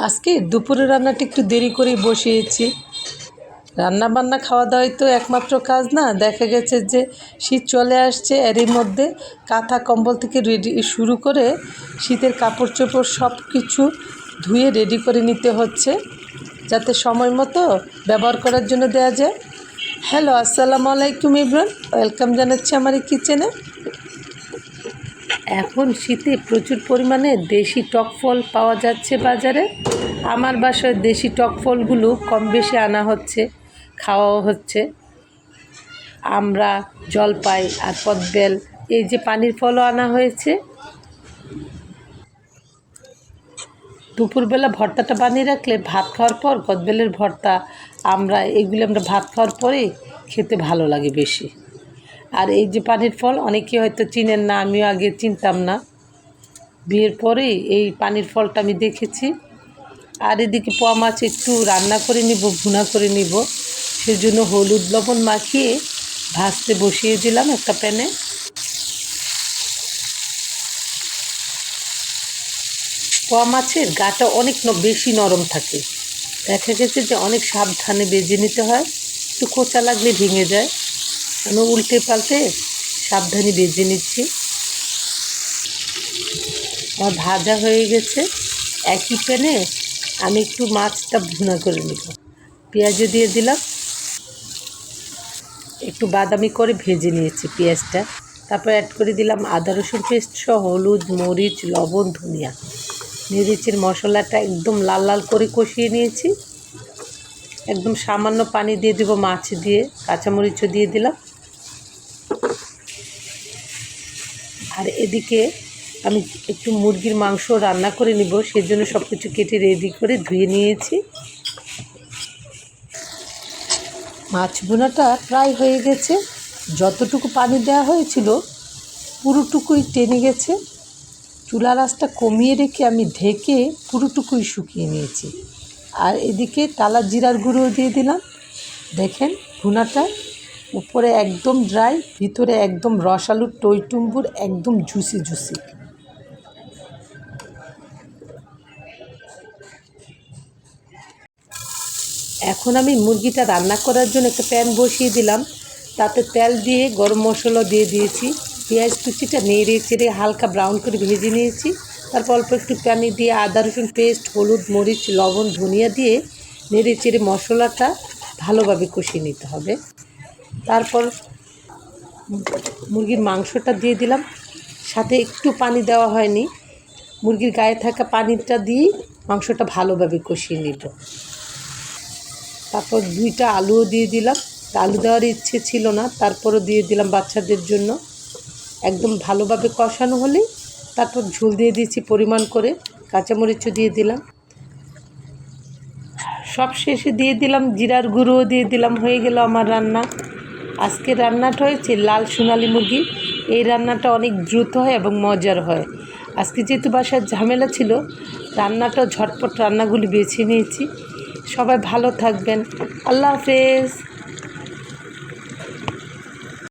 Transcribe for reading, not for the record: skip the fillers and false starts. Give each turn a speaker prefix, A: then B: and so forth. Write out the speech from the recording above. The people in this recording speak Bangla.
A: আজকে দুপুরে রান্নাটা একটু দেরি করেই বসিয়েছি। রান্না বান্না খাওয়া দাওয়াই তো একমাত্র কাজ না, দেখা গেছে যে শীত চলে আসছে, এরই মধ্যে কাঁথা কম্বল থেকে রেডি শুরু করে শীতের কাপড় চোপড় সব কিছু ধুয়ে রেডি করে নিতে হচ্ছে, যাতে সময় মতো ব্যবহার করার জন্য দেওয়া যায়। হ্যালো, আসসালামু আলাইকুম ইব্রান, ওয়েলকাম জানাচ্ছি আমার এই কিচেনে। এখন শীতে প্রচুর পরিমাণে দেশি টক ফল পাওয়া যাচ্ছে বাজারে। আমার বাসায় দেশি টক ফলগুলো কম বেশি আনা হচ্ছে, খাওয়াও হচ্ছে। আমরা, জলপাই আর কদবেল, এই যে পানির ফলও আনা হয়েছে। দুপুরবেলা ভর্তাটা বানিয়ে রাখলে ভাত খাওয়ার পর কদবেলের ভর্তা, এগুলো আমরা ভাত খাওয়ার পরেই খেতে ভালো লাগে বেশি। আর এই যে পানির ফল অনেকে হয়তো চিনেন না, আমিও আগে চিনতাম না, বিয়ের পরেই এই পানির ফলটা আমি দেখেছি। আর এদিকে পোয়া মাছ একটু রান্না করে নিব, ভুনা করে নিব, সেজন্য হলুদ লবণ মাখিয়ে ভাজতে বসিয়ে দিলাম একটা প্যানে। পোয়া মাছের গাটা অনেক বেশি নরম থাকে, দেখা গেছে যে অনেক সাবধানে বেজে নিতে হয়, একটু কোঁচা লাগলে ভেঙে যায়। আমি উল্টে পাল্টে সাবধানে বেজে নিচ্ছি। আমার ভাজা হয়ে গেছে। একই প্যানে আমি একটু মাছটা ভুনা করে নেব, পেঁয়াজও দিয়ে দিলাম, একটু বাদামি করে ভেজে নিয়েছি পেঁয়াজটা। তারপর অ্যাড করে দিলাম আদা রসুন পেস্ট সহ হলুদ, মরিচ, লবণ, ধনিয়া। মরিচের মশলাটা একদম লাল লাল করে কষিয়ে নিয়েছি। একদম সামান্য পানি দিয়ে দেবো মাছ দিয়ে, কাঁচামরিচও দিয়ে দিলাম। আর এদিকে আমি একটু মুরগির মাংস রান্না করে নিব, সেজন্য সব কিছু কেটে রেডি করে ধুয়ে নিয়েছি। মাছ ভুনাটা প্রায় হয়ে গেছে, যতটুকু পানি দেওয়া হয়েছিল পুরোটুকুই টেনে গেছে। চুলার আঁচটা কমিয়ে রেখে আমি ঢেকে পুরোটুকুই শুকিয়ে নিয়েছি। আর এদিকে টালা জিরার গুঁড়ো দিয়ে দিলাম। দেখেন ভুনাটা উপরে একদম ড্রাই, ভিতরে একদম রসালো টইটুম্বুর, একদম জুসি জুসি। এখন আমি মুরগিটা রান্না করার জন্য একটা প্যান বসিয়ে দিলাম, তাতে তেল দিয়ে গরম মশলা দিয়ে দিয়েছি। পেঁয়াজ কুচিটা নেড়ে চেড়ে হালকা ব্রাউন করে ভেজে নিয়েছি। তারপর অল্প একটু পানি দিয়ে আদা রসুন পেস্ট, হলুদ, মরিচ, লবণ, ধনিয়া দিয়ে নেড়ে চেড়ে মশলাটা ভালোভাবে কষিয়ে নিতে হবে। তারপর মুরগির মাংসটা দিয়ে দিলাম, সাথে একটু পানি দেওয়া হয়নি, মুরগির গায়ে থাকা পানিটা দিয়ে মাংসটা ভালোভাবে কষিয়ে নিব। তারপর 2টা আলুও দিয়ে দিলাম, আলু দেওয়ার ইচ্ছে ছিল না, তারপরও দিয়ে দিলাম বাচ্চাদের জন্য। একদম ভালোভাবে কষানো হলেই তারপর ঝোল দিয়ে দিয়েছি পরিমাণ করে, কাঁচামরিচও দিয়ে দিলাম। সব শেষে দিয়ে দিলাম জিরার গুঁড়োও দিয়ে দিলাম। হয়ে গেল আমার রান্না। আজকে রান্নাটা হয়েছে লাল সোনালি মুরগি। এই রান্নাটা অনেক দ্রুত হয় এবং মজার হয়। আজকে যেহেতু বাসার ঝামেলা ছিল, রান্নাটা ঝটপট রান্নাগুলি বেছে নিয়েছি। সবাই ভালো থাকবেন। আল্লাহ হাফেজ।